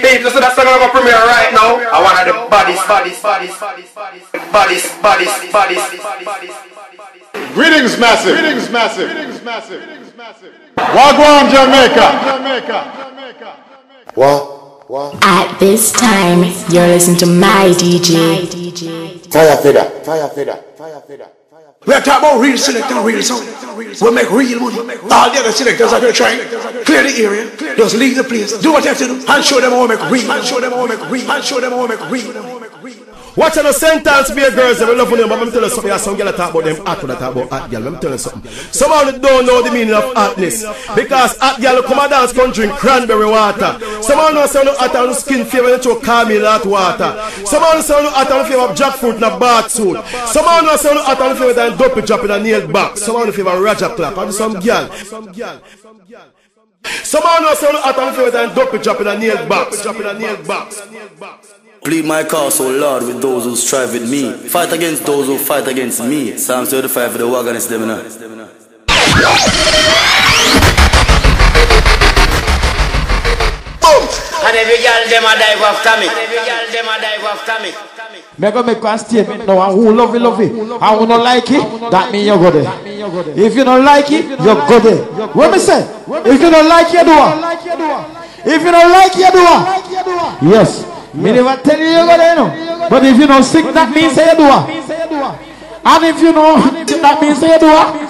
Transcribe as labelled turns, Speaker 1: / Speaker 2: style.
Speaker 1: People, so that's the song I'm premiere right now. I want the bodies.
Speaker 2: Greetings, massive. Wagwan, Jamaica. What?
Speaker 3: At this time, you're listening to my DJ.
Speaker 2: Fire feather.
Speaker 4: We are talking about real select and real sound. We make real money. All the other selectors are going to try. Clear the area. Just leave the place. Do what you have to do. And show them how we make real.
Speaker 5: Watch out the sentence be a girls that we love them, but I'm telling you something, some girl talk about them hot when I talk about hot girl. Let me tell you something. Some of them don't know the meaning of hotness. Because hot girl come and dance come drink cranberry water. Some of them know some hot on skin favor when you caramel hot water. Some of them know hot on favor of jackfruit in a bath suit. Some of them know some hot on favor than dopey drop in a nail box. Some of them favor Roger clap and some girl. Some of them know some hot on favor than dopey drop in a nail box.
Speaker 6: Plead my cause, O Lord, with those who strive with me. Fight against those who fight against me. Psalm 35 for the wagon is them now.
Speaker 7: And every girl them a dive after me.
Speaker 8: Me go make a statement now, and who love it, and who don't like it, that mean you go there. If you don't like it, you go there. What me say? If you don't like it, you do it. If you don't like it, you do it. Yes. Me never tell you go there, no. But if you don't sick, that means say you do it. And if you know, that means say you do it.